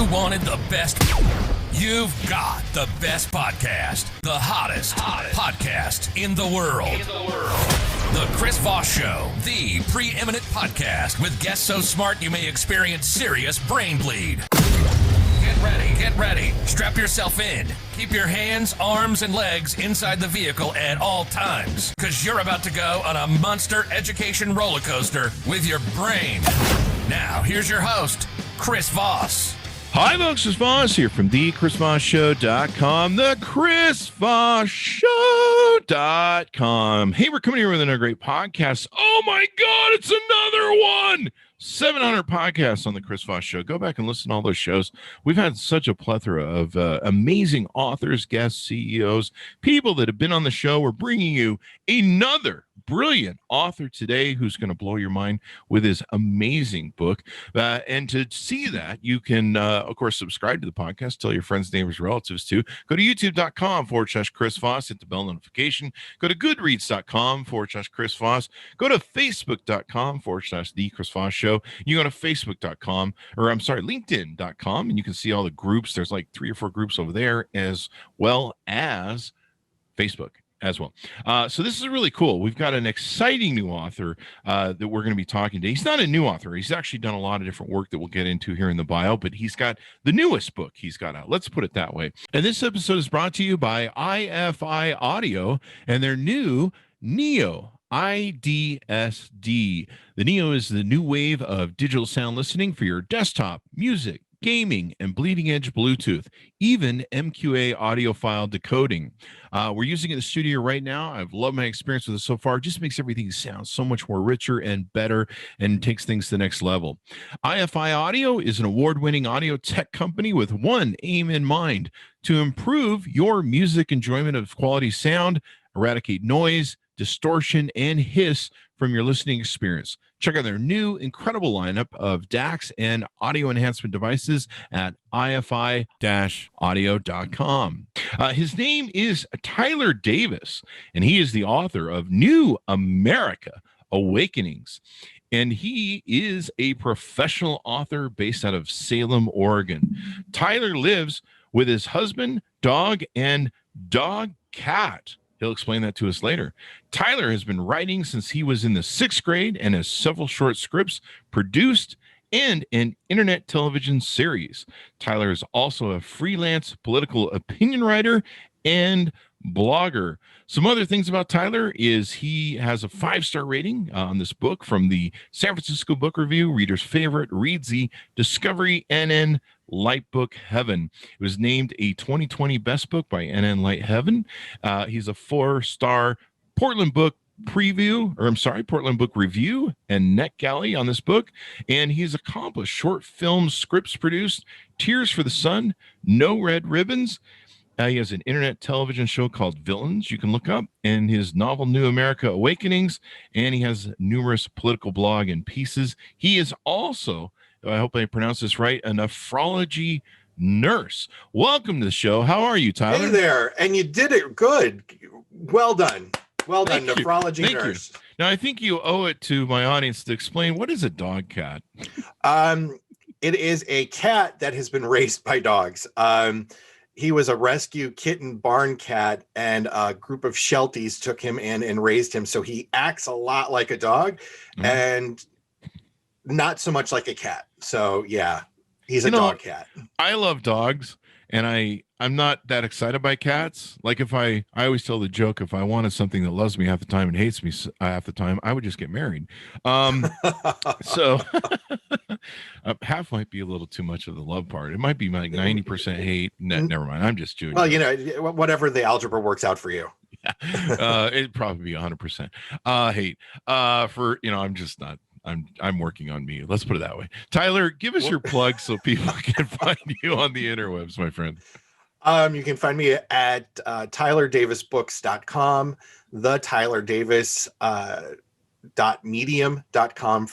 You wanted the best. You've got the best podcast. The hottest podcast in the world. The Chris Voss Show, the preeminent podcast with guests so smart you may experience serious brain bleed. Get ready. Strap yourself in. Keep your hands, arms, and legs inside the vehicle at all times, because you're about to go on a monster education roller coaster with your brain. Now, here's your host, Chris Voss. Hi, folks. Chris Voss here from thechrisvossshow.com, thechrisvossshow.com. Hey, we're coming here with another great podcast. Oh, my God, it's another one. 700 podcasts on the Chris Voss Show. Go back and listen to all those shows. We've had such a plethora of amazing authors, guests, CEOs, people that have been on the show. We're bringing you another brilliant author today who's going to blow your mind with his amazing book. And to see that, you can, of course, subscribe to the podcast, tell your friends, neighbors, relatives to. Go to youtube.com/Chris Voss, hit the bell notification. Go to goodreads.com/Chris Voss. Go to facebook.com/The Chris Voss Show. You go to LinkedIn.com, and you can see all the groups. There's like 3 or 4 groups over there, as well as Facebook as well. So this is really cool. We've got an exciting new author that we're going to be talking to. He's not a new author. He's actually done a lot of different work that we'll get into here in the bio, but he's got the newest book he's got out. Let's put it that way. And this episode is brought to you by IFI Audio and their new Neo IDSD. The Neo is the new wave of digital sound listening for your desktop, music, gaming, and bleeding-edge Bluetooth, even MQA audiophile decoding. We're using it in the studio right now. I've loved my experience with it so far. It just makes everything sound so much more richer and better and takes things to the next level. IFI Audio is an award-winning audio tech company with one aim in mind: to improve your music enjoyment of quality sound, eradicate noise, distortion, and hiss from your listening experience. Check out their new incredible lineup of DACs and audio enhancement devices at ifi-audio.com. His name is Tyler Davis, and he is the author of New America Awakenings. And he is a professional author based out of Salem, Oregon. Tyler lives with his husband, dog, and dog cat. He'll explain that to us later. Tyler has been writing since he was in the 6th grade and has several short scripts produced and an internet television series. Tyler is also a freelance political opinion writer and blogger. Some other things about Tyler is he has a 5-star rating on this book from the San Francisco Book Review, Reader's Favorite, Readsy, Discovery, NN, Light Book Heaven. It was named a 2020 Best Book by NN Light Heaven. He's a 4-star Portland Book Review and NetGalley on this book. And he's accomplished short film scripts produced, Tears for the Sun, No Red Ribbons. He has an internet television show called Villains you can look up, and his novel New America Awakenings, and he has numerous political blog and pieces. He is also, I hope I pronounce this right, a nephrology nurse. Welcome to the show. How are you, Tyler? Hey there, and you did it good. Well done. Well done, nephrology nurse. Now, I think you owe it to my audience to explain, what is a dog cat? It is a cat that has been raised by dogs. He was a rescue kitten barn cat, and a group of Shelties took him in and raised him. So he acts a lot like a dog and not so much like a cat. So yeah, he's a dog cat. I love dogs, and I'm not that excited by cats. Like I always tell the joke, if I wanted something that loves me half the time and hates me half the time, I would just get married. So half might be a little too much of the love part. It might be like 90% hate. Never mind. I'm just joking. Well, whatever the algebra works out for you. Yeah. It'd probably be 100% hate. I'm just not. I'm working on me. Let's put it that way. Tyler, give us your plug so people can find you on the interwebs, my friend. You can find me at tylerdavisbooks.com, the tylerdavis.medium.com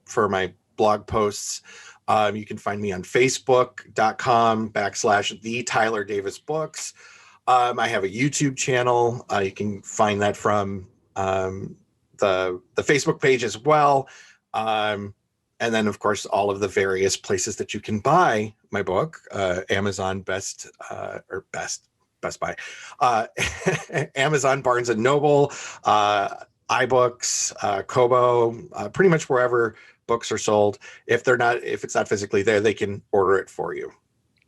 for my blog posts. You can find me on facebook.com/the Tyler Davis Books. I have a YouTube channel. You can find that from the Facebook page as well. And And then, of course, all of the various places that you can buy my book, Amazon, Best Buy, Amazon, Barnes and Noble, iBooks, Kobo, pretty much wherever books are sold. If it's not physically there, they can order it for you.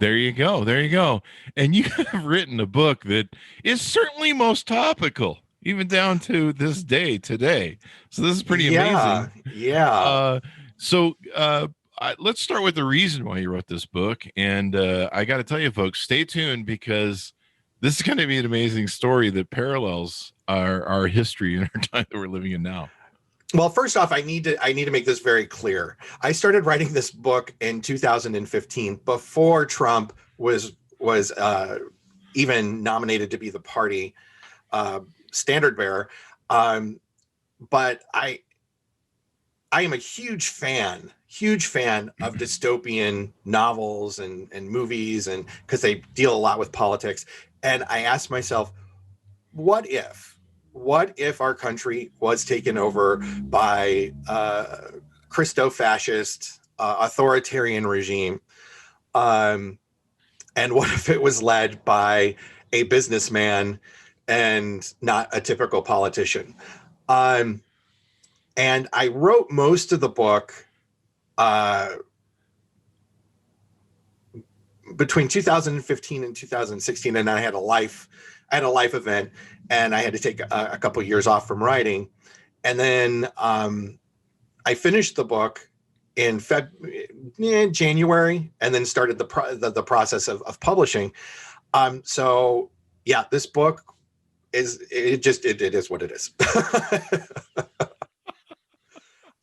There you go. There you go. And you have written a book that is certainly most topical, even down to this day today. So this is pretty amazing. Yeah. Let's start with the reason why you wrote this book. And I got to tell you, folks, stay tuned, because this is going to be an amazing story that parallels our history and our time that we're living in now. Well, first off, I need to make this very clear. I started writing this book in 2015, before Trump was even nominated to be the party standard bearer. But I am a huge fan of dystopian novels and movies, and because they deal a lot with politics. And I asked myself, what if our country was taken over by Christo-fascist authoritarian regime? And what if it was led by a businessman and not a typical politician? And I wrote most of the book between 2015 and 2016, and I had a life event, and I had to take a couple of years off from writing. And then I finished the book in January, and then started the process of publishing. So yeah, this book is what it is.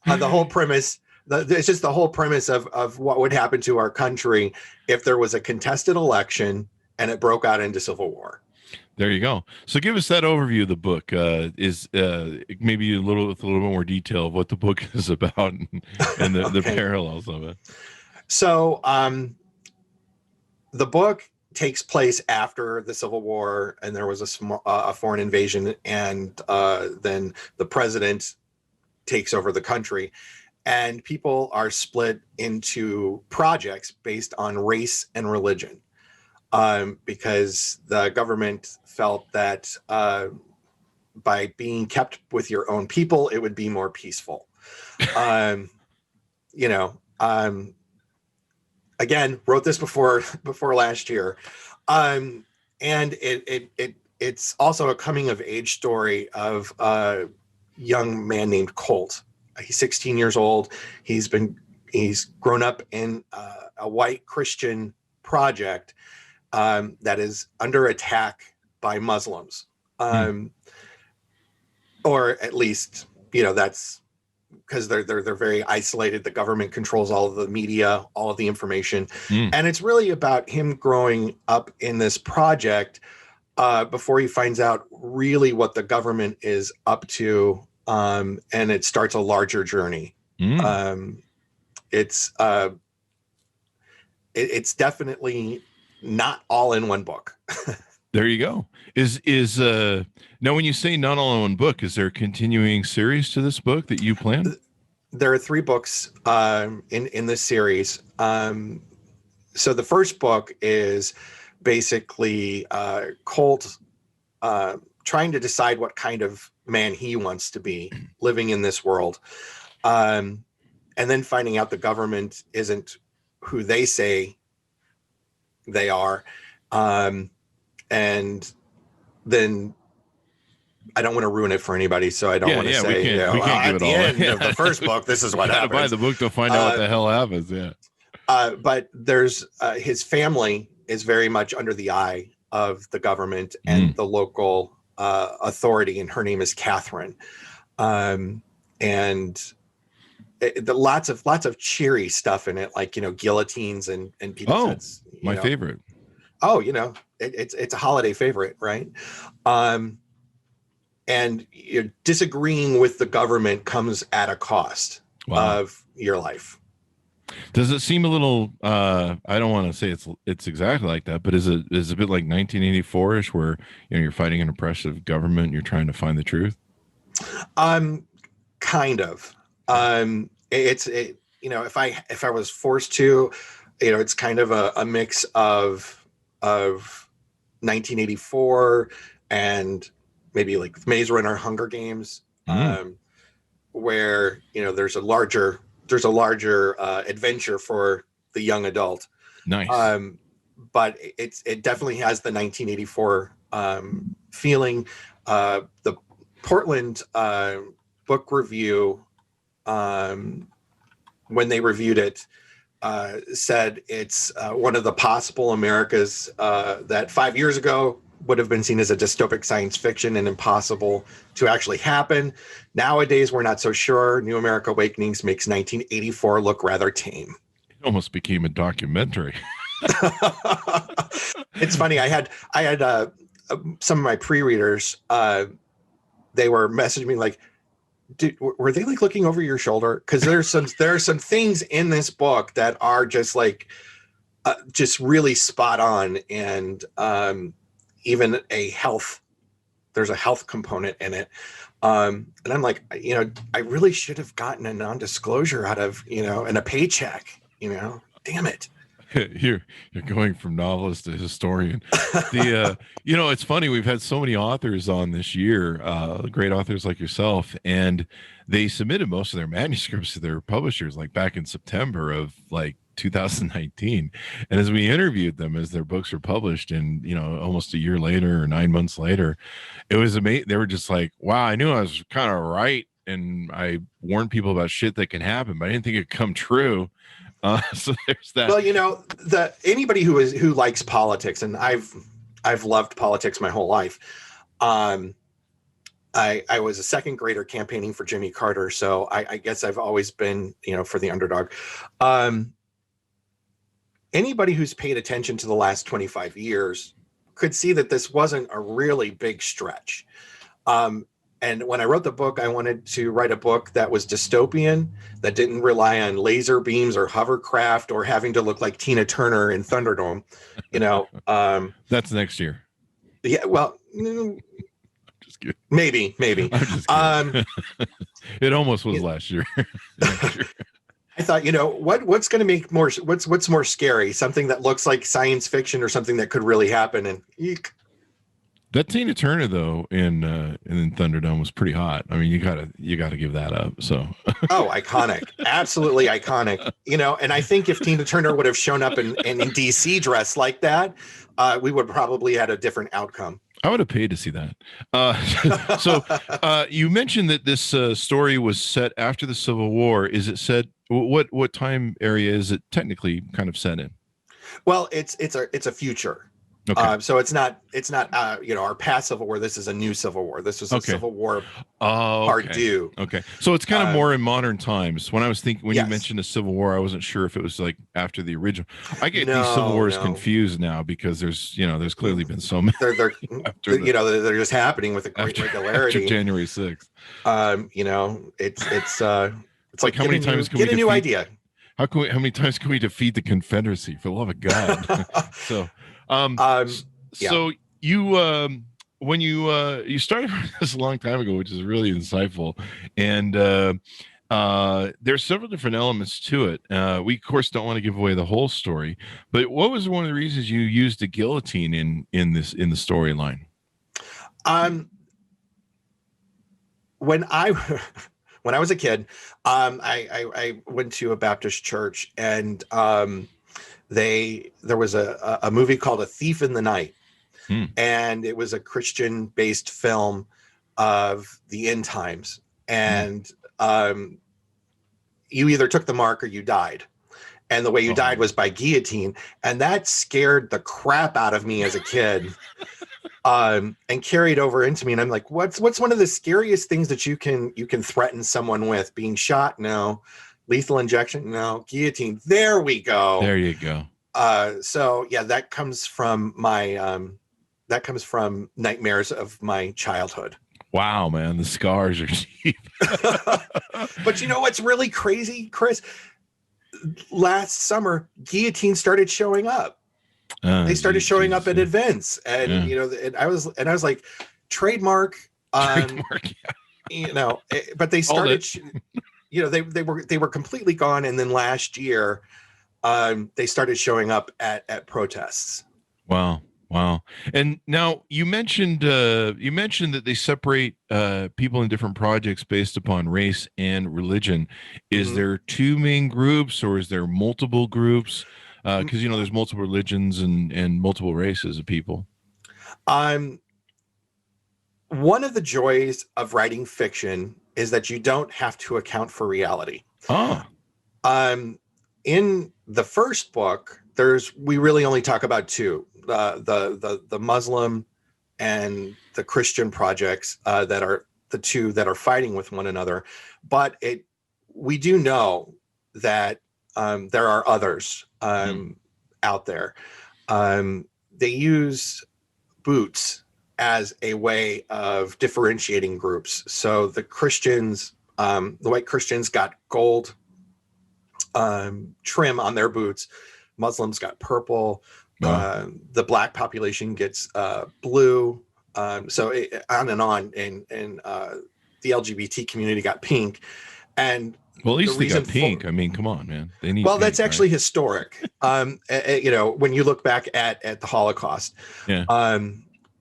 The whole premise. It's just the whole premise of what would happen to our country if there was a contested election and it broke out into civil war. There you go. So give us that overview of the book. Is maybe with a little bit more detail of what the book is about and the, Okay. the parallels of it. So the book takes place after the Civil War, and there was a foreign invasion, and then the president takes over the country. And people are split into projects based on race and religion, because the government felt that by being kept with your own people, it would be more peaceful. Again, wrote this before last year, and it's also a coming of age story of a young man named Colt. He's 16 years old. He's grown up in a white Christian project that is under attack by Muslims, or at least, that's because they're very isolated. The government controls all of the media, all of the information, and it's really about him growing up in this project before he finds out really what the government is up to. And it starts a larger journey. It's definitely not all in one book. There you go. Now when you say not all in one book, is there a continuing series to this book that you plan? There are 3 books in this series. So the first book is basically Colt trying to decide what kind of man he wants to be living in this world, and then finding out the government isn't who they say they are, and then I don't want to ruin it for anybody, so I don't want to say at the end of the first book this is what happens. Buy the book to find out what the hell happens. Yeah, but there's his family is very much under the eye of the government and the local authority, and her name is Catherine, and lots of cheery stuff in it, like guillotines and people's heads. My favorite. Oh, it's a holiday favorite, right? And disagreeing with the government comes at a cost of your life. Does it seem a little? I don't want to say it's exactly like that, but is it a bit like 1984ish, where you're fighting an oppressive government, and you're trying to find the truth? Kind of. if I was forced to, it's kind of a mix of 1984 and maybe like Maze Runner, Hunger Games, where there's a larger adventure for the young adult. Nice. But it definitely has the 1984 feeling. The Portland book review, when they reviewed it, said it's one of the possible Americas that 5 years ago would have been seen as a dystopic science fiction and impossible to actually happen. Nowadays, we're not so sure. New America Awakenings makes 1984 look rather tame. It almost became a documentary. It's funny. I had some of my pre-readers. They were messaging me like, were they like looking over your shoulder? Because there are some things in this book that are just like just really spot on, and even there's a health component in it. And I'm like, I really should have gotten a non-disclosure out of, and a paycheck, damn it. You're going from novelist to historian. It's funny. We've had so many authors on this year, great authors like yourself, and they submitted most of their manuscripts to their publishers like back in September of like 2019. And as we interviewed them as their books were published, and almost a year later or 9 months later, it was amazing. They were just like, wow, I knew I was kind of right, and I warned people about shit that can happen, but I didn't think it'd come true. So there's that. Well, anybody who likes politics, and I've loved politics my whole life. I was a second grader campaigning for Jimmy Carter, so I guess I've always been, for the underdog. Anybody who's paid attention to the last 25 years could see that this wasn't a really big stretch. And when I wrote the book, I wanted to write a book that was dystopian, that didn't rely on laser beams or hovercraft or having to look like Tina Turner in Thunderdome. That's next year. Yeah, well, just kidding. Maybe. I'm just kidding. It almost was last year. I thought, what's going to make what's more scary? Something that looks like science fiction or something that could really happen? And eek. That Tina Turner though in Thunderdome was pretty hot. I mean, you gotta give that up. So iconic, absolutely iconic. And I think if Tina Turner would have shown up in DC dressed like that, we would probably had a different outcome. I would have paid to see that. So you mentioned that this story was set after the Civil War. Is it set? What time area is it technically kind of set in? Well, it's a future. Okay. So it's not our past Civil War. This is a new Civil War. This was a Civil War part due. Okay. So it's kind of more in modern times. When I was thinking, when yes. you mentioned the Civil War, I wasn't sure if it was like after the original. I get these Civil Wars confused now because there's clearly been so many. They're just happening with a great regularity. After January 6th. It's like how many times can we get a new idea? How many times can we defeat the Confederacy? For the love of God! So you when you started this a long time ago, which is really insightful, and there's several different elements to it. We of course don't want to give away the whole story, but what was one of the reasons you used the guillotine in the storyline? When I was a kid, I went to a Baptist church, and there was a movie called A Thief in the Night, and it was a Christian-based film of the end times, and you either took the mark or you died, and the way you died was by guillotine, and that scared the crap out of me as a kid. And carried over into me, and I'm like, what's one of the scariest things that you can threaten someone with? Being shot? No. Lethal injection? No. Guillotine? There we go. There you go. So yeah, that comes from nightmares of my childhood. Wow, man, the scars are deep. But you know what's really crazy, Chris? Last summer, guillotine started showing up. They started showing up at events, and and I was like, trademark, trademark, but they started. they were completely gone, and then last year they started showing up at protests. Wow. And now you mentioned that they separate people in different projects based upon race and religion. Is there two main groups, or is there multiple groups? Because there's multiple religions and multiple races of people. One of the joys of writing fiction is that you don't have to account for reality. Oh. In the first book, we really only talk about two, the Muslim and the Christian projects that are the two that are fighting with one another. But we do know that there are others out there. They use boots as a way of differentiating groups. So the Christians, the white Christians got gold trim on their boots. Muslims got purple. The black population gets blue. So on and on. And the LGBT community got pink. And well, at least they got pink. I mean, come on, man. They need. Well, pink, that's actually historic. When you look back at the Holocaust. Yeah.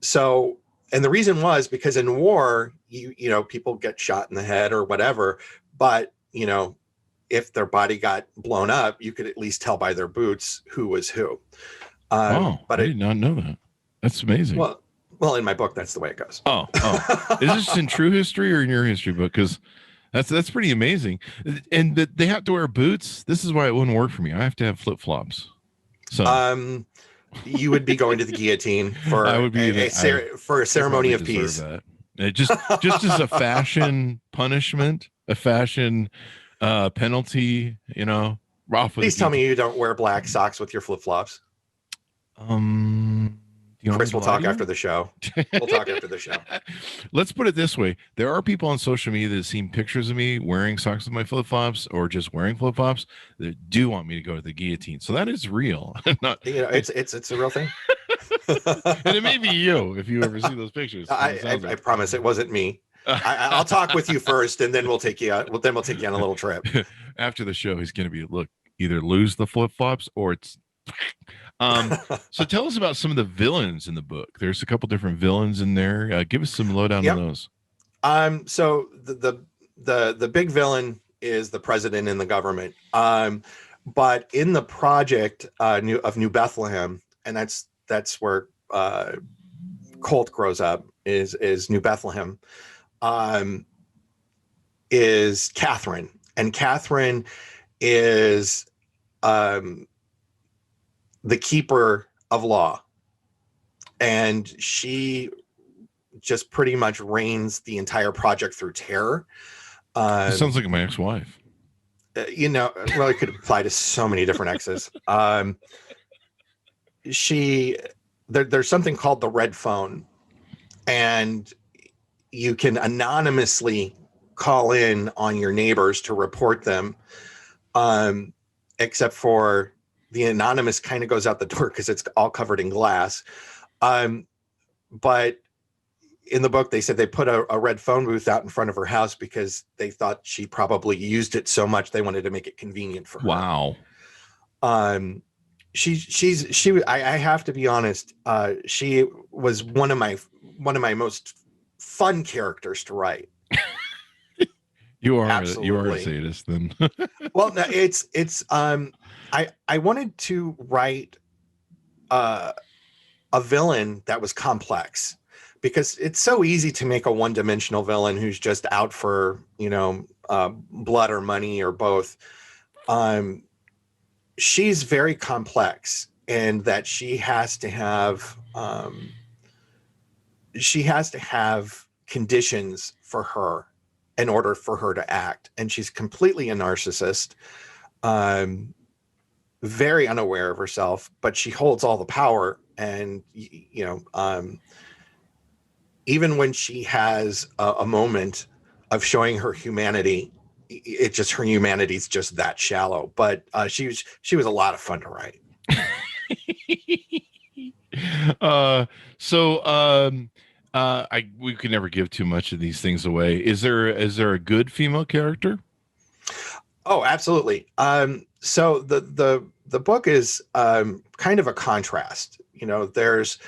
So, and the reason was because in war, people get shot in the head or whatever, but if their body got blown up, you could at least tell by their boots who was who. But I did not know that. That's amazing. Well, in my book, that's the way it goes. Oh. Is this in true history or in your history book? Because that's pretty amazing. And that they have to wear boots. This is why it wouldn't work for me. I have to have flip flops. So you would be going to the guillotine for a ceremony of peace. That. Just as a fashion punishment, a fashion penalty. Please tell me you don't wear black socks with your flip flops. Chris, we'll talk after the show. We'll talk after the show. Let's put it this way. There are people on social media that have seen pictures of me wearing socks with my flip-flops or just wearing flip-flops that do want me to go to the guillotine. So that is real. It's a real thing. And it may be you if you ever see those pictures. I promise it wasn't me. I'll talk with you first, and then we'll take you out. Then we'll take you on a little trip. After the show, he's going to be, either lose the flip-flops or it's... So tell us about some of the villains in the book. There's a couple different villains in there. Give us some lowdown on those. So the big villain is the president and the government. But in the project of New Bethlehem, and that's where Colt grows up, is New Bethlehem, is Catherine, and Catherine is the keeper of law, and she just pretty much reigns the entire project through terror. It sounds like my ex-wife. It could apply to so many different exes. There's something called the red phone, and you can anonymously call in on your neighbors to report them, except for the anonymous kind of goes out the door because it's all covered in glass. But in the book, they said they put a red phone booth out in front of her house because they thought she probably used it so much they wanted to make it convenient for her. Wow. I have to be honest. She was one of my most fun characters to write. You are a sadist then. Well, no, it's I wanted to write a villain that was complex, because it's so easy to make a one-dimensional villain who's just out for blood or money or both. She's very complex, and that she has to have conditions for her in order for her to act, and she's completely a narcissist. Very unaware of herself, but she holds all the power. And, even when she has a moment of showing her humanity, her humanity's just that shallow. But she was a lot of fun to write. We can never give too much of these things away. Is there a good female character? Oh, absolutely. So the book is kind of a contrast. There's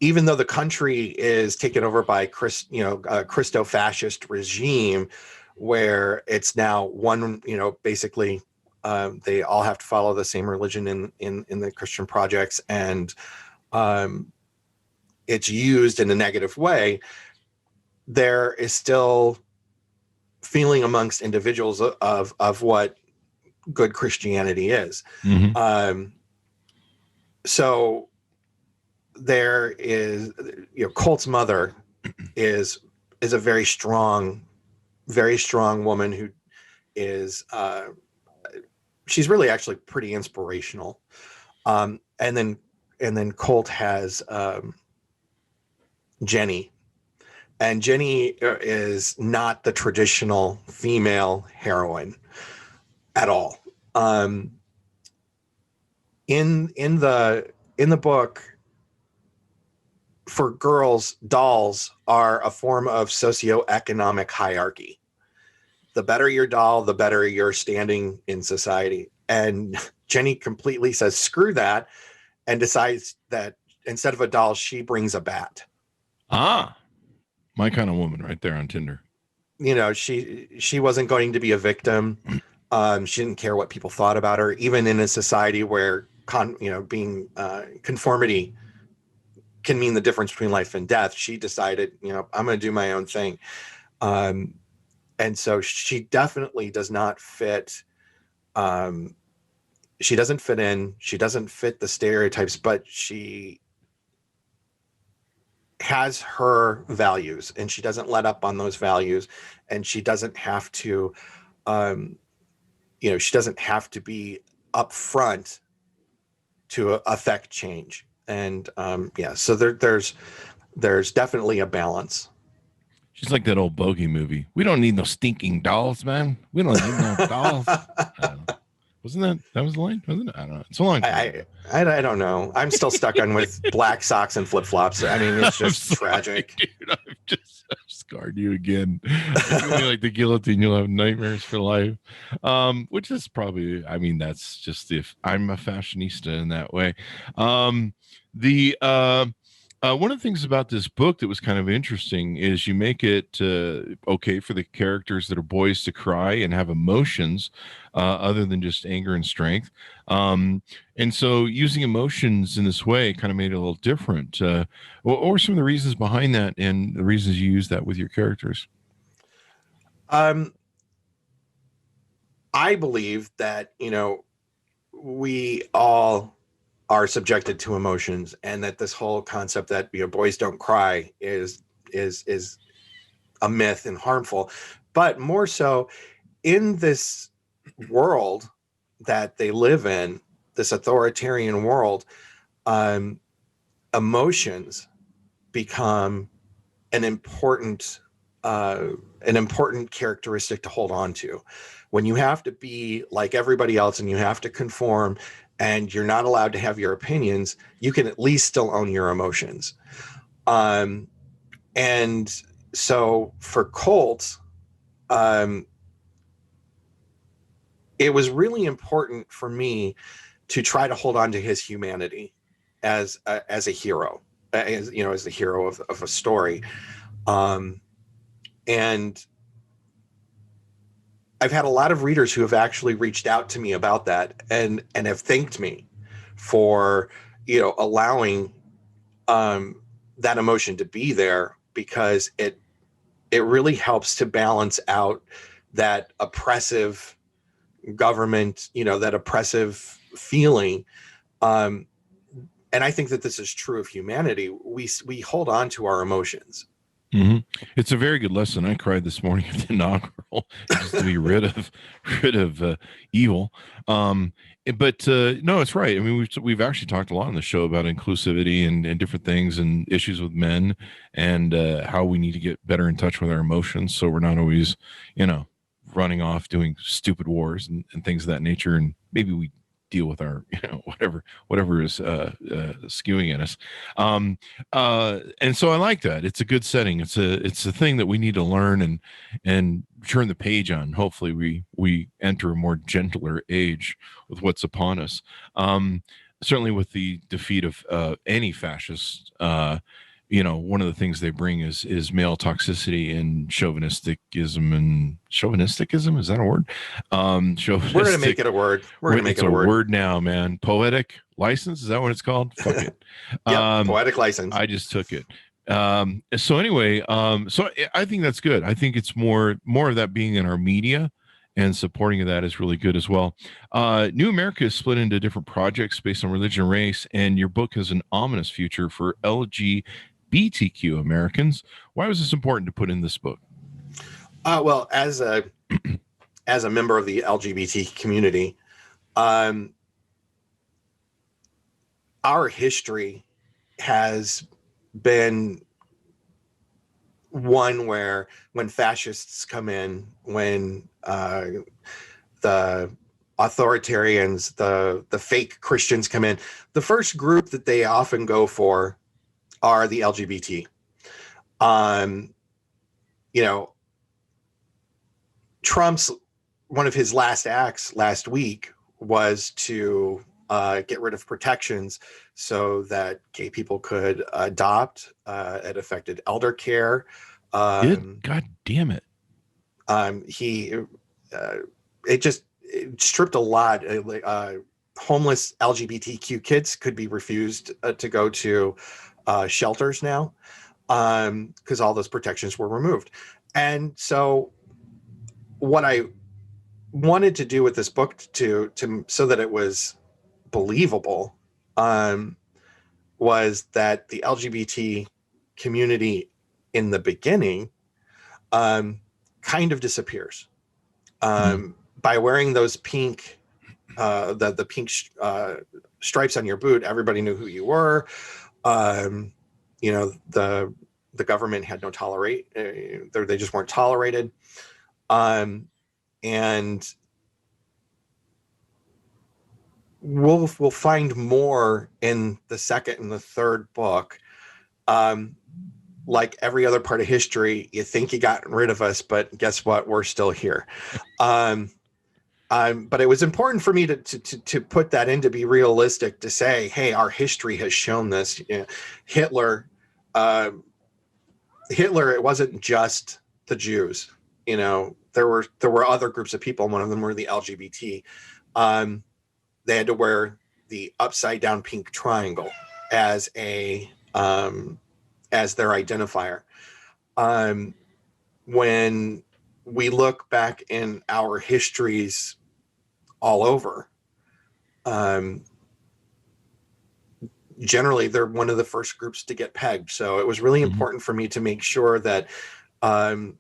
even though the country is taken over by a Christo-fascist regime, where it's now one, basically they all have to follow the same religion in the Christian projects, and it's used in a negative way. There is still feeling amongst individuals of what good Christianity is. Mm-hmm. So there is, Colt's mother is a very strong woman who is, she's really actually pretty inspirational. And then Colt has Jenny. And Jenny is not the traditional female heroine at all. In the book, for girls, dolls are a form of socioeconomic hierarchy. The better your doll, the better your standing in society. And Jenny completely says, screw that, and decides that instead of a doll, she brings a bat. Ah. My kind of woman right there on Tinder. She wasn't going to be a victim. She didn't care what people thought about her, even in a society where being conformity can mean the difference between life and death. She decided, I'm going to do my own thing. And so she definitely does not fit. She doesn't fit in. She doesn't fit the stereotypes, but she has her values, and she doesn't let up on those values, and she doesn't have to she doesn't have to be upfront to affect change. And so there's definitely a balance. She's like that old bogey movie. We don't need no stinking dolls, man. We don't need no dolls. I don't know. Wasn't that was the line? Wasn't it? I don't know. It's a long time. I don't know. I'm still stuck on with black socks and flip flops. I mean, it's just tragic. Dude, I've scarred you again. Like the guillotine, you'll have nightmares for life. Which is probably, I mean, that's just if I'm a fashionista in that way. One of the things about this book that was kind of interesting is you make it okay for the characters that are boys to cry and have emotions other than just anger and strength. And so using emotions in this way kind of made it a little different. What were some of the reasons behind that and the reasons you use that with your characters? I believe that, we all are subjected to emotions, and that this whole concept that boys don't cry is a myth and harmful. But more so, in this world that they live in, this authoritarian world, emotions become an important characteristic to hold on to. When you have to be like everybody else and you have to conform, and you're not allowed to have your opinions, you can at least still own your emotions. And so for Colt, it was really important for me to try to hold on to his humanity as a hero, as the hero of a story. And I've had a lot of readers who have actually reached out to me about that and have thanked me for, allowing that emotion to be there, because it really helps to balance out that oppressive government, that oppressive feeling. And I think that this is true of humanity. We hold on to our emotions. Mm-hmm. It's a very good lesson. I cried this morning at the inaugural just to be rid of evil. But no, it's right. I mean, we've actually talked a lot on the show about inclusivity and different things and issues with men, and how we need to get better in touch with our emotions, so we're not always, running off doing stupid wars and things of that nature. And maybe we deal with our, whatever is skewing at us. And so I like that. It's a good setting. It's a thing that we need to learn and turn the page on. Hopefully we enter a more gentler age with what's upon us. Certainly with the defeat of any fascist, one of the things they bring is male toxicity and chauvinisticism. Is that a word? We're going to make it a word. We're going to make it a word now, man. Poetic license. Is that what it's called? Fuck it. Poetic license. I just took it. So anyway, so I think that's good. I think it's more of that being in our media, and supporting of that is really good as well. New America is split into different projects based on religion and race, and your book has an ominous future for LGBTQ Americans. Why was this important to put in this book? Well, as a member of the LGBT community, our history has been one where when fascists come in, when the authoritarians, the fake Christians come in, the first group that they often go for are the LGBT. Trump's, one of his last acts last week was to get rid of protections so that gay people could adopt. It affected elder care. God damn it. It stripped a lot. Homeless LGBTQ kids could be refused to go to shelters now because all those protections were removed. And so what I wanted to do with this book to so that it was believable was that the LGBT community in the beginning kind of disappears by wearing those pink the pink stripes on your boot. Everybody knew who you were. The government had no tolerate. They just weren't tolerated. And we'll find more in the second and the third book. Like every other part of history, you think you got rid of us, but guess what? We're still here. But it was important for me to put that in, to be realistic, to say, hey, our history has shown this. Hitler, it wasn't just the Jews. There were other groups of people. One of them were the LGBT. They had to wear the upside down pink triangle as their identifier. When we look back in our histories all over, generally they're one of the first groups to get pegged. So it was really important for me to make sure that in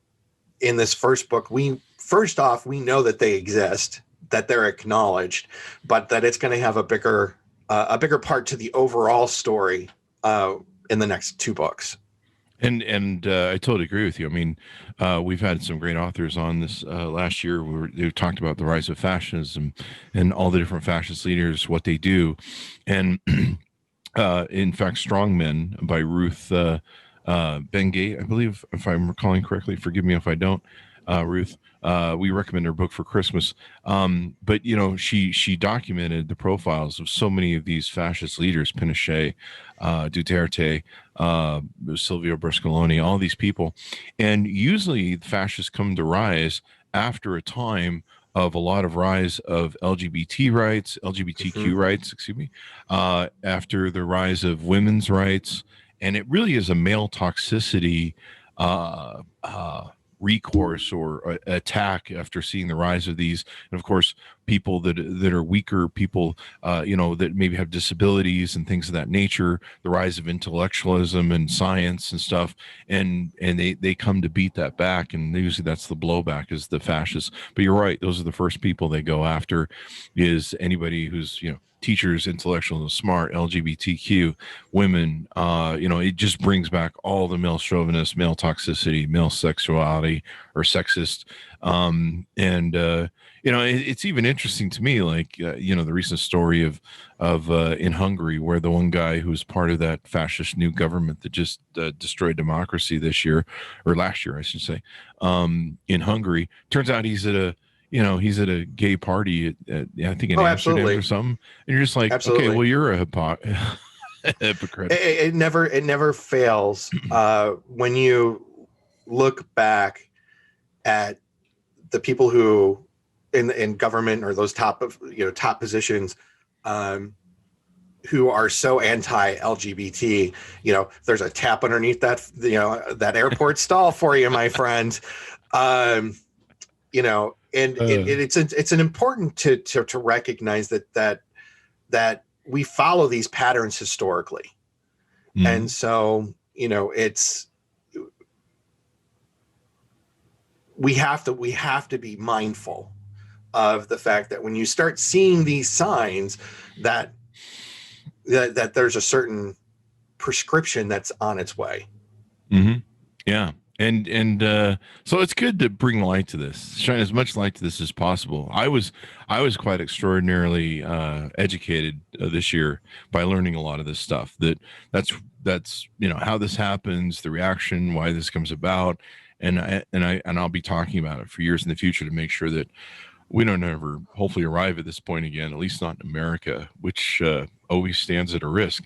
this first book, we know that they exist, that they're acknowledged, but that it's going to have a bigger part to the overall story in the next two books. And I totally agree with you. I mean, we've had some great authors on this last year. They talked about the rise of fascism and all the different fascist leaders, what they do. And in fact, Strong Men by Ruth Bengay, I believe, if I'm recalling correctly, forgive me if I don't, Ruth, we recommend her book for Christmas. But she documented the profiles of so many of these fascist leaders, Pinochet, Duterte, Silvio Berlusconi, all these people. And usually fascists come to rise after a time of a lot of rise of LGBTQ rights, after the rise of women's rights. And it really is a male toxicity recourse or attack after seeing the rise of these. And of course, people that are weaker, people that maybe have disabilities and things of that nature, the rise of intellectualism and science and stuff, and they come to beat that back. And usually that's the blowback, is the fascists. But you're right, those are the first people they go after, is anybody who's teachers, intellectuals, smart, LGBTQ, women. It just brings back all the male chauvinist, male toxicity, male sexuality, or sexist It's even interesting to me, like, the recent story of in Hungary, where the one guy who's part of that fascist new government that just destroyed democracy this year, or last year, I should say, in Hungary, turns out he's at a gay party at I think in Amsterdam absolutely. or something. And you're just like, Absolutely. okay, well, you're a hypocrite. It never fails when you look back at the people who in government or those top positions who are so anti-LGBT. There's a tap underneath that airport stall for you, my friend. It's an important to recognize that we follow these patterns historically. Mm-hmm. And so, we have to be mindful of the fact that when you start seeing these signs that there's a certain prescription that's on its way. Mm-hmm. Yeah. And so it's good to bring light to this, shine as much light to this as possible. I was quite extraordinarily educated this year by learning a lot of this stuff. That's how this happens, the reaction, why this comes about, and I'll be talking about it for years in the future to make sure that we don't ever hopefully arrive at this point again, at least not in America, which always stands at a risk.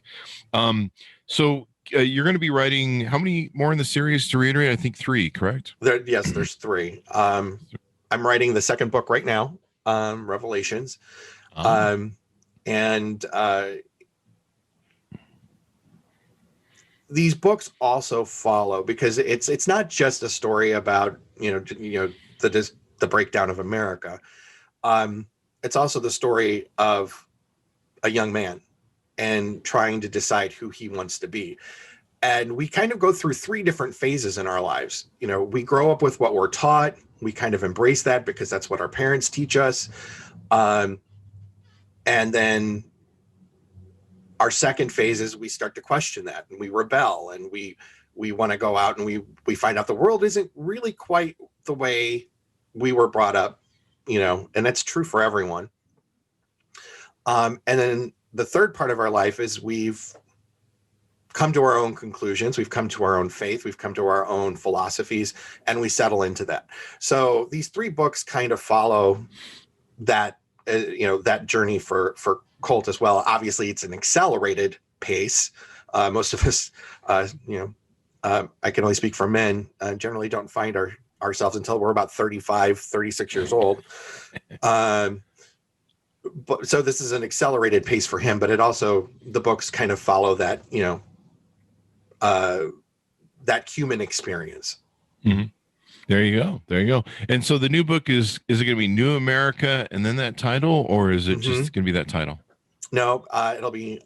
So you're going to be writing how many more in the series, to reiterate? I think 3, correct? Yes, there's 3. I'm writing the second book right now, Revelations. These books also follow, because it's not just a story about the breakdown of America. It's also the story of a young man and trying to decide who he wants to be. And we kind of go through 3 different phases in our lives. We grow up with what we're taught. We kind of embrace that because that's what our parents teach us. And then our second phase is we start to question that, and we rebel, and we want to go out, and we find out the world isn't really quite the way we were brought up, and that's true for everyone. And then the third part of our life is we've come to our own conclusions. We've come to our own faith. We've come to our own philosophies, and we settle into that. So these 3 books kind of follow that, that journey for Colt as well. Obviously, it's an accelerated pace. Most of us, I can only speak for men, generally don't find ourselves until we're about 35, 36 years old. But so this is an accelerated pace for him, but the books kind of follow that, that human experience. Mm-hmm. There you go. And so the new book is it going to be New America and then that title, or is it just going to be that title? No, it'll be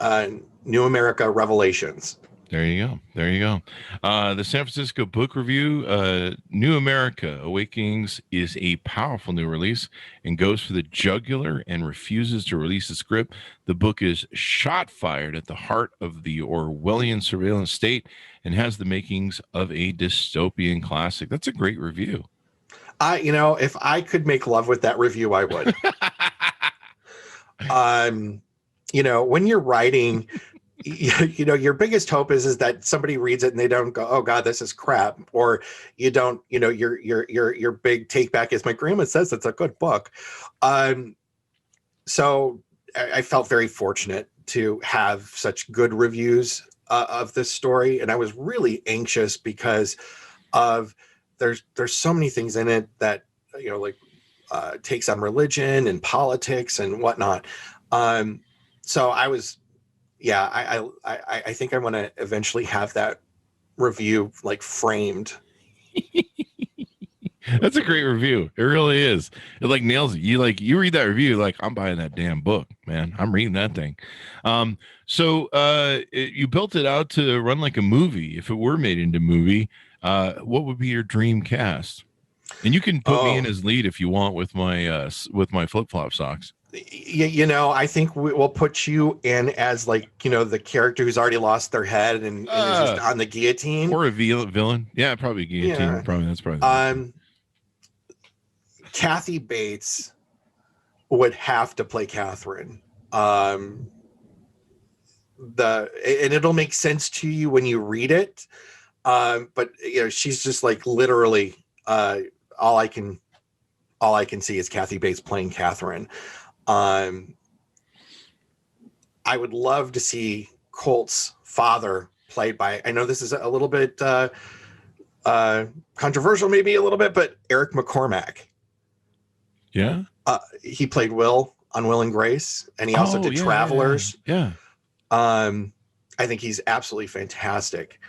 New America Revelations. There you go. The San Francisco Book Review, New America Awakenings is a powerful new release and goes for the jugular and refuses to release the script. The book is shot fired at the heart of the Orwellian surveillance state and has the makings of a dystopian classic. That's a great review. If I could make love with that review, I would. When you're writing, your biggest hope is that somebody reads it and they don't go, "Oh God, this is crap," or you don't, your big take back is, "My grandma says it's a good book." So I felt very fortunate to have such good reviews of this story, and I was really anxious because of there's so many things in it that takes on religion and politics and whatnot. So I was. Yeah, I think I want to eventually have that review framed. That's a great review. It really is. It nails it. You read that review, I'm buying that damn book, man. I'm reading that thing. So you built it out to run like a movie. If it were made into a movie, what would be your dream cast? And you can put me in as lead if you want with my flip-flop socks. I think we'll put you in as the character who's already lost their head and is just on the guillotine, or a villain. Yeah, probably guillotine. Yeah. That's probably. Kathy Bates would have to play Catherine. And it'll make sense to you when you read it. But she's just like literally all I can see is Kathy Bates playing Catherine. I would love to see Colt's father played by, I know this is a little bit controversial, maybe a little bit, but Eric McCormack. Yeah. He played Will on Will and Grace, and he also did Travelers. Yeah. I think he's absolutely fantastic.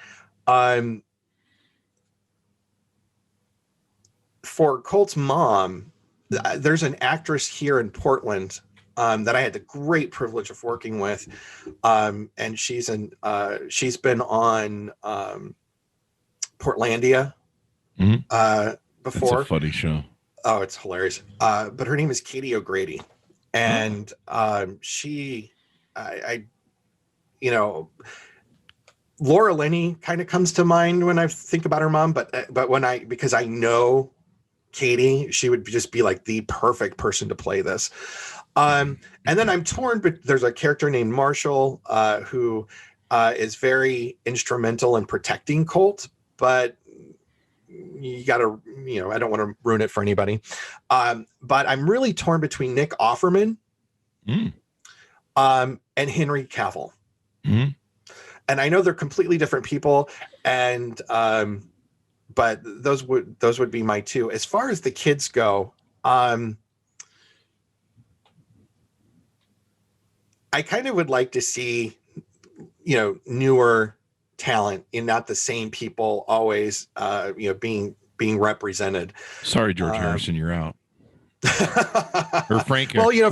For Colt's mom, there's an actress here in Portland that I had the great privilege of working with, and she's been on Portlandia before. That's a funny show. Oh, it's hilarious. But her name is Katie O'Grady, and Laura Linney kind of comes to mind when I think about her mom, but because I know Katie, she would just be like the perfect person to play this. And then I'm torn, but there's a character named Marshall who is very instrumental in protecting Colt, but you gotta, I don't want to ruin it for anybody. But I'm really torn between Nick Offerman and Henry Cavill. Mm-hmm. And I know they're completely different people, and but those would be my two. As far as the kids go, I kind of would like to see, newer talent, and not the same people always, being represented. Sorry, George Harrison, you're out. Or Frank. Well, did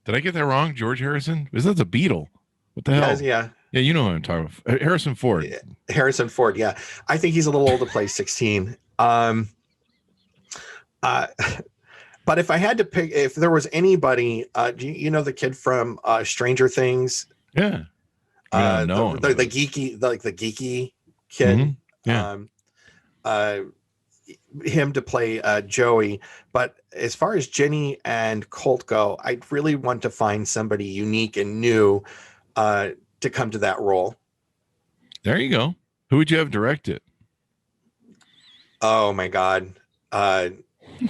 I get that wrong? George Harrison? Is that the Beatle? What the hell? Yeah. Yeah, you know what I'm talking about. Harrison Ford. Harrison Ford, yeah. I think he's a little old to play 16. But if I had to pick, if there was anybody, the kid from Stranger Things? Yeah. No. The geeky kid. Mm-hmm. Yeah. Him to play Joey. But as far as Jenny and Colt go, I'd really want to find somebody unique and new to come to that role. There you go. Who would you have direct it? Oh my God.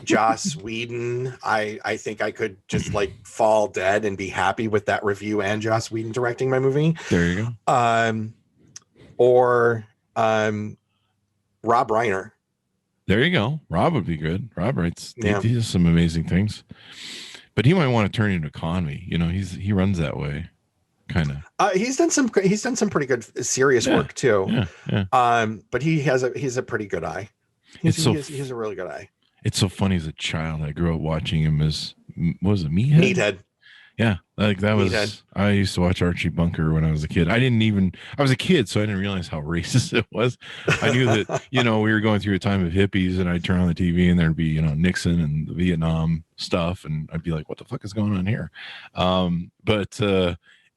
Joss Whedon. I think I could just fall dead and be happy with that review and Joss Whedon directing my movie. There you go. Or Rob Reiner. There you go. Rob would be good. Rob writes, he does some amazing things, but he might want to turn into Conway. He runs that way. Kind of. He's done some pretty good serious work too. Yeah. But he's a pretty good eye. He's a really good eye. It's so funny as a child. I grew up watching him as, what was it, Meathead? Yeah, that was. Meathead. I used to watch Archie Bunker when I was a kid. I was a kid, so I didn't realize how racist it was. I knew that we were going through a time of hippies, and I'd turn on the TV and there'd be Nixon and the Vietnam stuff, and I'd be like, "What the fuck is going on here?" But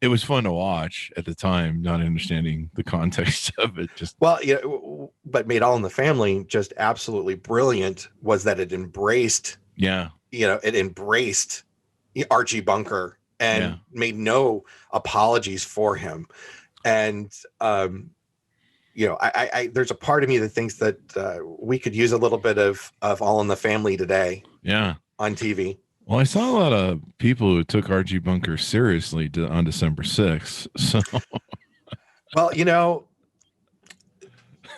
it was fun to watch at the time, not understanding the context of it. But made All in the Family just absolutely brilliant was that it embraced. Yeah. It embraced Archie Bunker and made no apologies for him. And, there's a part of me that thinks that we could use a little bit of All in the Family today. Yeah. On TV. Well, I saw a lot of people who took Archie Bunker seriously on December 6th. So, well,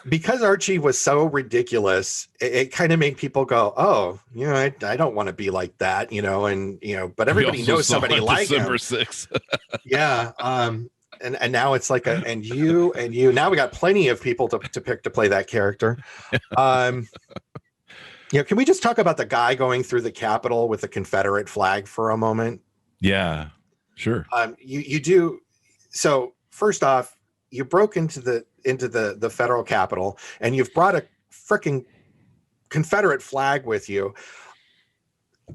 because Archie was so ridiculous, it kind of made people go, "Oh, I don't want to be like that," But everybody knows somebody like December him. 6th. Yeah. And now it's like and you. Now we got plenty of people to pick to play that character. Can we just talk about the guy going through the Capitol with the Confederate flag for a moment? Yeah, sure. You do. So first off, you broke into the federal Capitol and you've brought a freaking Confederate flag with you.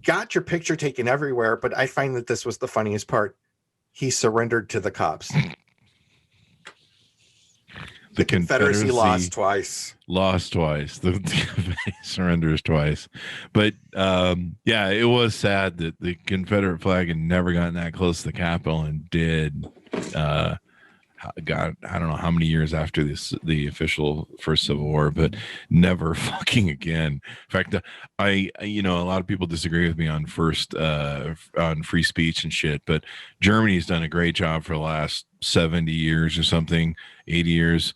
Got your picture taken everywhere, but I find that this was the funniest part. He surrendered to the cops. The Confederacy lost twice. Lost twice. The surrenders twice. But yeah, it was sad that the Confederate flag had never gotten that close to the Capitol and did. God, I don't know how many years after the official first Civil War, but never fucking again. In fact, a lot of people disagree with me on on free speech and shit, but Germany's done a great job for the last 70 years or something, 80 years,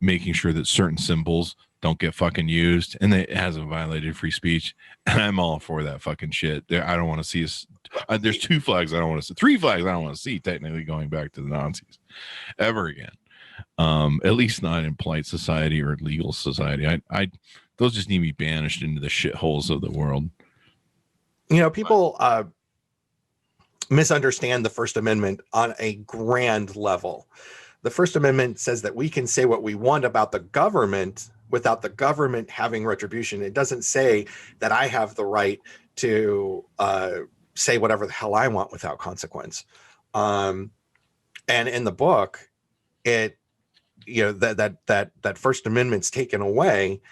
making sure that certain symbols don't get fucking used, and it hasn't violated free speech. And I'm all for that fucking shit. I don't want to see us. There's 2 flags I don't want to see. 3 flags I don't want to see. Technically, going back to the Nazis ever again. At least not in polite society or legal society. Those just need to be banished into the shitholes of the world. People misunderstand the First Amendment on a grand level. The First Amendment says that we can say what we want about the government without the government having retribution. It doesn't say that I have the right to say whatever the hell I want without consequence. And in the book, that First Amendment's taken away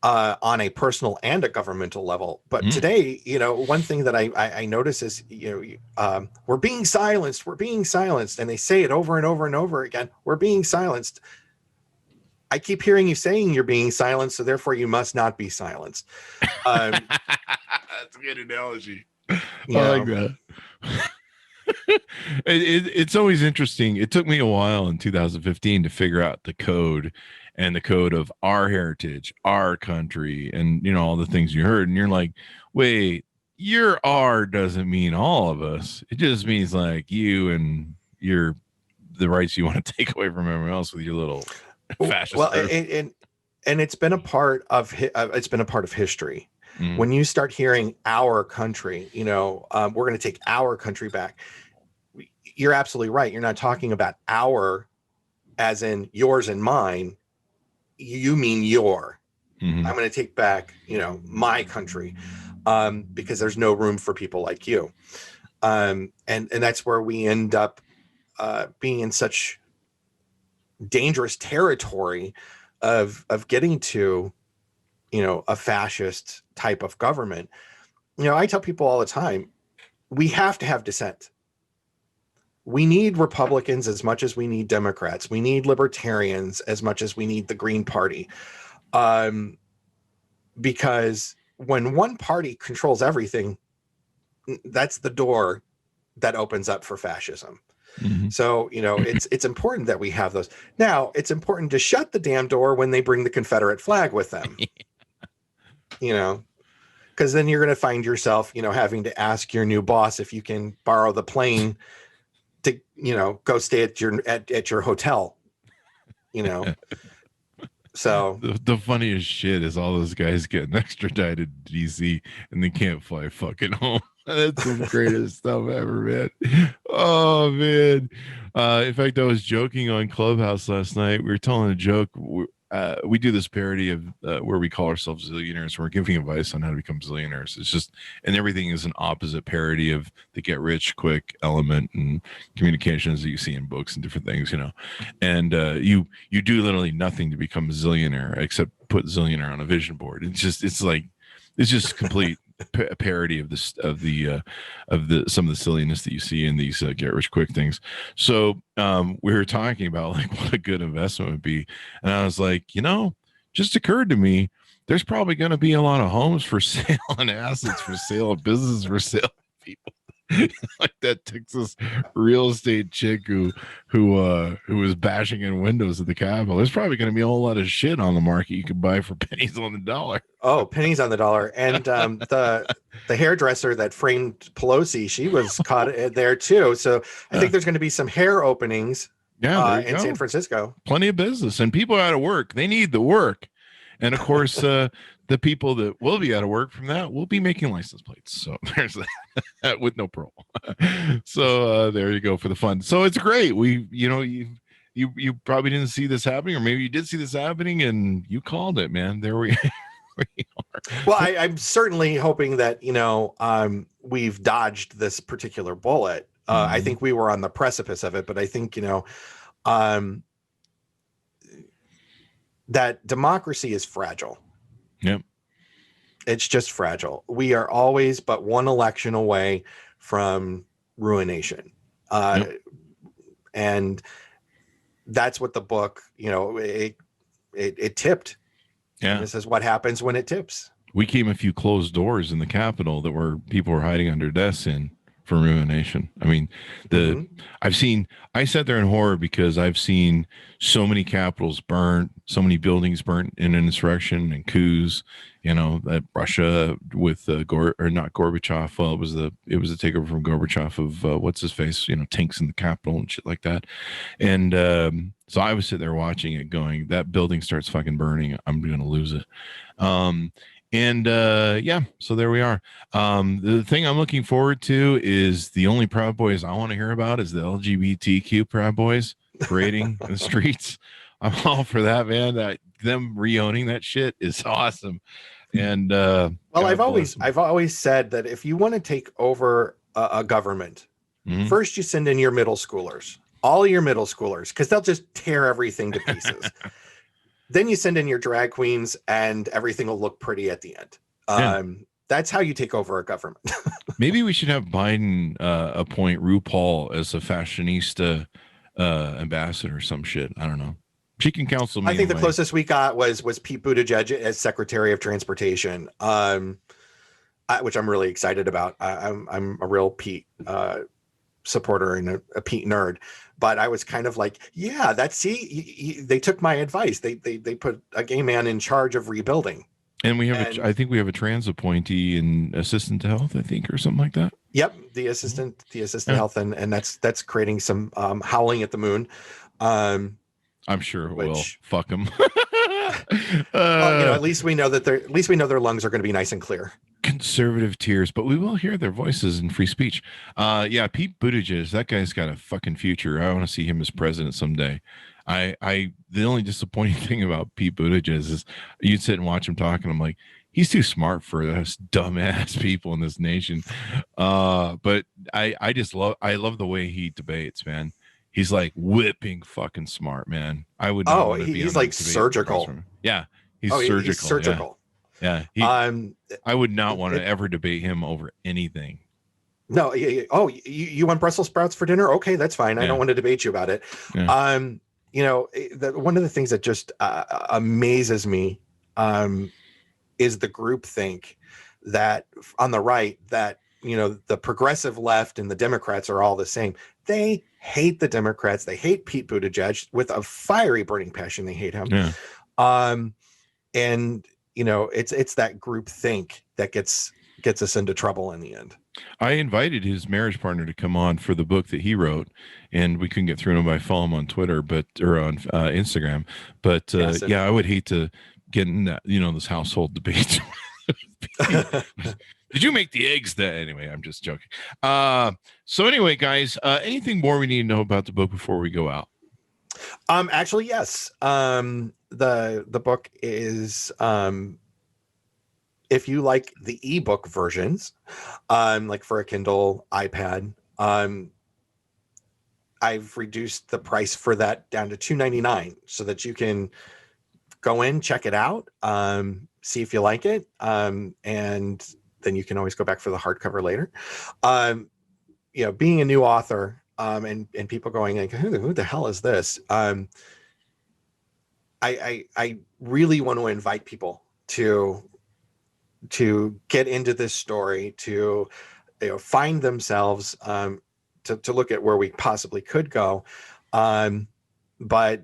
on a personal and a governmental level. But today, one thing that I notice is, we're being silenced. We're being silenced. And they say it over and over and over again. We're being silenced. I keep hearing you saying you're being silenced, so therefore you must not be silenced. That's a good analogy. I like that. It's always interesting. It took me a while in 2015 to figure out the code and the code of our heritage, our country, and all the things you heard. And you're like, wait, your R doesn't mean all of us. It just means like you and the rights you want to take away from everyone else with your little fascist. Well, and it's been a part of history. Mm. When you start hearing our country, we're going to take our country back. You're absolutely right. You're not talking about our as in yours and mine. You mean your. Mm-hmm. I'm going to take back, my country, because there's no room for people like you. And that's where we end up being in such dangerous territory of getting to, a fascist type of government. I tell people all the time, we have to have dissent. We need Republicans as much as we need Democrats. We need libertarians as much as we need the Green Party. Because when one party controls everything, that's the door that opens up for fascism. Mm-hmm. So, it's important that we have those. Now, it's important to shut the damn door when they bring the Confederate flag with them. Because then you're going to find yourself, having to ask your new boss if you can borrow the plane to, go stay at your hotel, So the funniest shit is all those guys getting extradited to DC and they can't fly fucking home. That's the greatest stuff ever, man. Oh man. In fact, I was joking on Clubhouse last night. We were telling a joke. We do this parody of where we call ourselves zillionaires. We're giving advice on how to become zillionaires. It's just, and everything is an opposite parody of the get rich quick element and communications that you see in books and different things, and you do literally nothing to become a zillionaire except put zillionaire on a vision board. It's just complete parody of this, of the some of the silliness that you see in these get rich quick things. So we were talking about like what a good investment would be, and I was like, just occurred to me, there's probably going to be a lot of homes for sale and assets for sale, businesses for sale, people like that Texas real estate chick who was bashing in windows at the Capitol. There's probably going to be a whole lot of shit on the market you could buy for pennies on the dollar. Oh, pennies on the dollar. And the hairdresser that framed Pelosi, she was caught there too. So I think there's going to be some hair openings in San Francisco. Plenty of business, and people are out of work. They need the work. And of course, the people that will be out of work from that will be making license plates. So there's that with no parole. So there you go for the fun. So it's great. You probably didn't see this happening, or maybe you did see this happening and you called it, man. There we are. Well, I'm certainly hoping that, we've dodged this particular bullet. I think we were on the precipice of it, but I think, that democracy is fragile. Yep. It's just fragile. We are always but one election away from ruination. Yep. And that's what the book, it tipped. Yeah. And this is what happens when it tips. We came a few closed doors in the Capitol that people were hiding under desks in for ruination. I mean, I sat there in horror because I've seen so many capitals burnt, so many buildings burnt in an insurrection and coups, that Russia with not Gorbachev. Well, it was a takeover from Gorbachev of what's his face, tanks in the Capitol and shit like that. And so I was sitting there watching it going, that building starts fucking burning, I'm going to lose it. So there we are. The thing I'm looking forward to is the only Proud Boys I want to hear about is the LGBTQ Proud Boys parading in the streets. I'm all for that, man. Them re-owning that shit is awesome. And I've always said that if you want to take over a government, first you send in your middle schoolers, all your middle schoolers, because they'll just tear everything to pieces. Then you send in your drag queens and everything will look pretty at the end. That's how you take over a government. Maybe we should have Biden appoint RuPaul as a fashionista ambassador or some shit. I don't know. She can counsel me. I think the closest we got was Pete Buttigieg as Secretary of Transportation, which I'm really excited about. I'm a real Pete supporter and a Pete nerd. But I was kind of like, yeah, they took my advice. They put a gay man in charge of rebuilding. And I think we have a trans appointee and assistant to health, I think, or something like that. Yep. The assistant health. And that's creating some howling at the moon. I'm sure it will. Fuck them. At least we know their lungs are going to be nice and clear. Conservative tears, but we will hear their voices in free speech. Pete Buttigieg, that guy's got a fucking future. I want to see him as president someday. The only disappointing thing about Pete Buttigieg is you'd sit and watch him talk, and I'm like, he's too smart for us dumbass people in this nation. But I love the way he debates, man. He's like whipping fucking smart, man. I would. Oh, he's like surgical. Yeah, he's surgical. He's surgical. Yeah. I would not want to ever debate him over anything. No. Oh, you want Brussels sprouts for dinner? Okay, that's fine. I don't want to debate you about it. Yeah. One of the things that just amazes me is the groupthink that on the right that, the progressive left and the Democrats are all the same. They hate the Democrats. They hate Pete Buttigieg with a fiery burning passion. They hate him. Yeah. It's that group think that gets us into trouble in the end. I invited his marriage partner to come on for the book that he wrote, and we couldn't get through him by follow him on Twitter, or on Instagram. But I would hate to get in that, this household debate. Did you make the eggs? Anyway, I'm just joking. So anyway, guys, anything more we need to know about the book before we go out? Actually, yes. The book is, if you like the ebook versions, like for a Kindle, iPad, I've reduced the price for that down to $2.99 so that you can go in, check it out, see if you like it, and then you can always go back for the hardcover later. Being a new author, and people going like, who the hell is this? I really want to invite people to get into this story, to find themselves, to look at where we possibly could go. But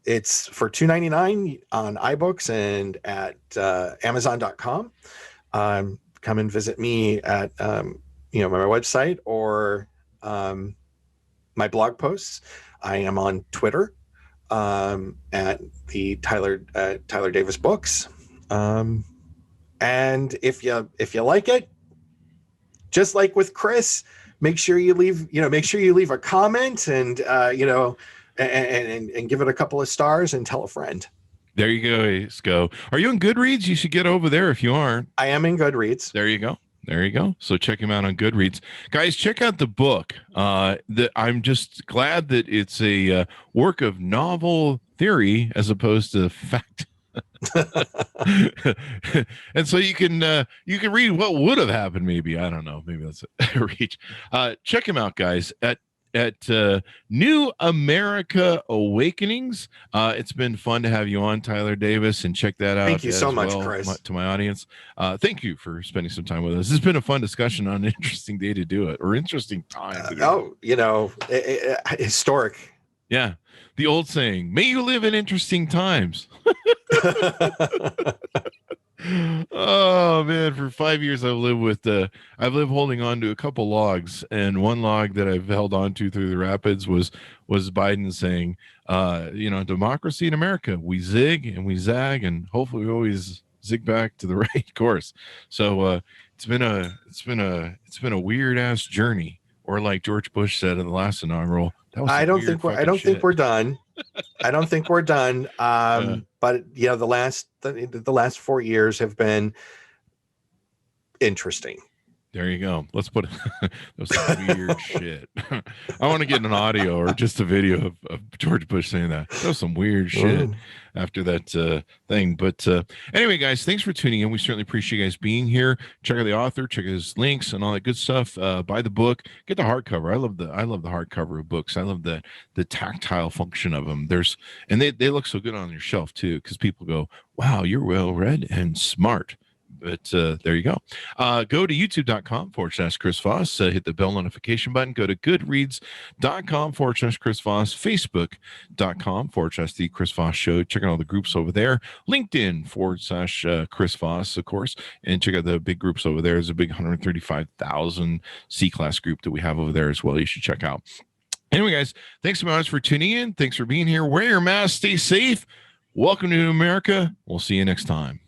it's for $2.99 on iBooks and at amzn.to. Come and visit me at my website or my blog posts. I am on Twitter at the Tyler Davis Books. And if you like it, just like with Chris, make sure you leave a comment and and give it a couple of stars and tell a friend. There you go. Let's go. Are you in Goodreads? You should get over there if you aren't. I am in Goodreads. There you go. So check him out on Goodreads. Guys, check out the book. I'm just glad that it's a work of novel theory as opposed to fact. And so you can read what would have happened. Maybe, I don't know, maybe that's a reach. Check him out, guys, at New America Awakenings. It's been fun to have you on, Tyler Davis, and check that out. Thank you so much, Chris. To my audience. Thank you for spending some time with us. It's been a fun discussion on an interesting day to do it, or interesting time to do it. Historic. Yeah. The old saying, may you live in interesting times. Oh man, for 5 years I've lived holding on to a couple logs, and one log that I've held on to through the rapids was Biden saying, democracy in America, we zig and we zag, and hopefully we always zig back to the right course. So it's been a weird ass journey, or like George Bush said in the last inaugural, I don't think we're done. I don't think we're done. But the last 4 years have been interesting. There you go. Let's put that was some weird shit. I want to get an audio or just a video of George Bush saying that. That was some weird shit after that thing. But anyway, guys, thanks for tuning in. We certainly appreciate you guys being here. Check out the author, check out his links and all that good stuff. Buy the book, get the hardcover. I love the hardcover of books. I love the tactile function of them. They look so good on your shelf too, because people go, wow, you're well read and smart. But there you go. Go to youtube.com/Chris Voss. Hit the bell notification button. Go to goodreads.com/Chris Voss. Facebook.com/The Chris Voss Show. Check out all the groups over there. LinkedIn/Chris Voss, of course. And check out the big groups over there. There's a big 135,000 C-class group that we have over there as well. You should check out. Anyway, guys, thanks so much for tuning in. Thanks for being here. Wear your mask. Stay safe. Welcome to America. We'll see you next time.